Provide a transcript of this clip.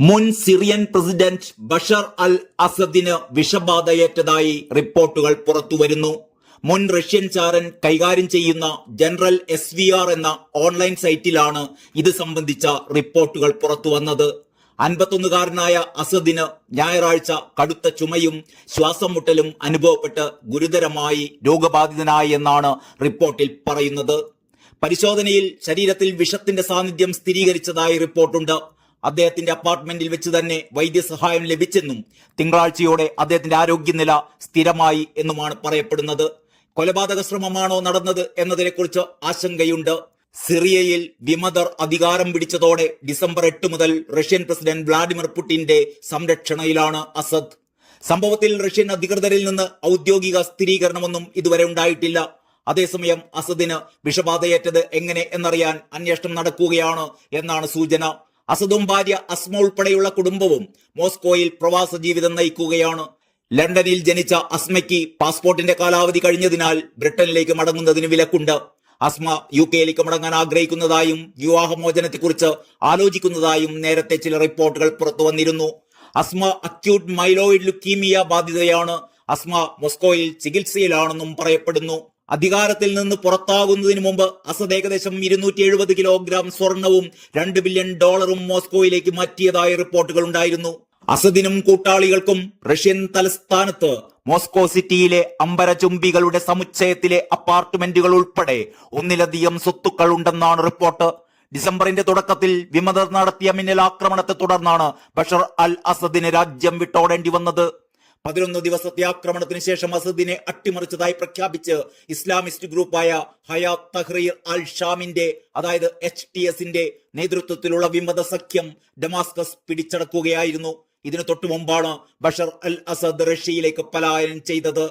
മുൻ Syrian president Bashar അൽ അസദിന് വിഷബാധയേറ്റതായി റിപ്പോർട്ടുകൾ പുറത്തുവരുന്നു. മുൻ റഷ്യൻ ചാരൻ കൈകാര്യം ചെയ്യുന്ന ജനറൽ SVR എന്ന ഓൺലൈൻ സൈറ്റിലാണ് ഇത് സംബന്ധിച്ച റിപ്പോർട്ടുകൾ പുറത്തുവന്നത്. 51-കാരനായ അസദിന് ഞായറാഴ്ച കടുത്ത ചുമയും ശ്വാസം മുട്ടലും അനുഭവപ്പെട്ട് ഗുരുതരമായി രോഗബാധിതനായി എന്നാണ് റിപ്പോർട്ടിൽ പറയുന്നത്. പരിശോധനയിൽ ശരീരത്തിൽ വിഷത്തിന്റെ സാന്നിധ്യം സ്ഥിരീകരിച്ചതായി റിപ്പോർട്ടുണ്ട്. അദ്ദേഹത്തിന്റെ അപ്പാർട്ട്മെന്റിൽ വെച്ച് തന്നെ വൈദ്യസഹായം ലഭിച്ചെന്നും തിങ്കളാഴ്ചയോടെ അദ്ദേഹത്തിന്റെ ആരോഗ്യനില സ്ഥിരമായി എന്നുമാണ് പറയപ്പെടുന്നത്. കൊലപാതക ശ്രമമാണോ നടന്നത് എന്നതിനെക്കുറിച്ച് ആശങ്കയുണ്ട്. സിറിയയിൽ വിമതർ അധികാരം പിടിച്ചതോടെ ഡിസംബർ 8 മുതൽ റഷ്യൻ പ്രസിഡന്റ് വ്ളാഡിമിർ പുടിന്റെ സംരക്ഷണയിലാണ് അസദ്. സംഭവത്തിൽ റഷ്യൻ അധികൃതരിൽ നിന്ന് ഔദ്യോഗിക സ്ഥിരീകരണമൊന്നും ഇതുവരെ ഉണ്ടായിട്ടില്ല. അതേസമയം അസദിന് വിഷബാധയേറ്റത് എങ്ങനെ എന്നറിയാൻ അന്വേഷണം നടക്കുകയാണ് എന്നാണ് സൂചന. അസദും ഭാര്യ അസ്മ ഉൾപ്പെടെയുള്ള കുടുംബവും മോസ്കോയിൽ പ്രവാസ ജീവിതം നയിക്കുകയാണ്. ലണ്ടനിൽ ജനിച്ച അസ്മയ്ക്ക് പാസ്പോർട്ടിന്റെ കാലാവധി കഴിഞ്ഞതിനാൽ ബ്രിട്ടനിലേക്ക് മടങ്ങുന്നതിന് വിലക്കുണ്ട്. അസ്മ UK മടങ്ങാൻ ആഗ്രഹിക്കുന്നതായും വിവാഹമോചനത്തെക്കുറിച്ച് ആലോചിക്കുന്നതായും നേരത്തെ ചില റിപ്പോർട്ടുകൾ പുറത്തു വന്നിരുന്നു. അസ്മ അക്യൂട്ട് മൈലോയിഡ് ലുക്കീമിയ ബാധിതയാണ്. അസ്മ മോസ്കോയിൽ ചികിത്സയിലാണെന്നും പറയപ്പെടുന്നു. അധികാരത്തിൽ നിന്ന് പുറത്താകുന്നതിന് മുമ്പ് അസദ് ഏകദേശം 270 കിലോഗ്രാം സ്വർണവും $2 ബില്യൺ മോസ്കോയിലേക്ക് മാറ്റിയതായി റിപ്പോർട്ടുകൾ ഉണ്ടായിരുന്നു. അസദിനും കൂട്ടാളികൾക്കും റഷ്യൻ തലസ്ഥാനത്ത് മോസ്കോ സിറ്റിയിലെ അമ്പരചുംബികളുടെ സമുച്ചയത്തിലെ അപ്പാർട്ട്മെന്റുകൾ ഉൾപ്പെടെ ഒന്നിലധികം സ്വത്തുക്കൾ ഉണ്ടെന്നാണ് റിപ്പോർട്ട്. ഡിസംബറിന്റെ തുടക്കത്തിൽ വിമതർ നടത്തിയ മിന്നലാക്രമണത്തെ തുടർന്നാണ് ബഷർ അൽ അസദിന് രാജ്യം വിട്ടോടേണ്ടി വന്നത്. 11 ദിവസത്തെ ആക്രമണത്തിന് ശേഷം അസദിനെ അട്ടിമറിച്ചതായി പ്രഖ്യാപിച്ച് ഇസ്ലാമിസ്റ്റ് ഗ്രൂപ്പായ ഹയാത്ത് തഹ്രീർ അൽ ഷാമിന്റെ അതായത് HTSന്റെ നേതൃത്വത്തിലുള്ള വിമത സഖ്യം ഡമാസ്കസ് പിടിച്ചടക്കുകയായിരുന്നു. ഇതിനു തൊട്ടു മുമ്പാണ് ബഷർ അൽ അസദ് റഷ്യയിലേക്ക് പലായനം ചെയ്തത്.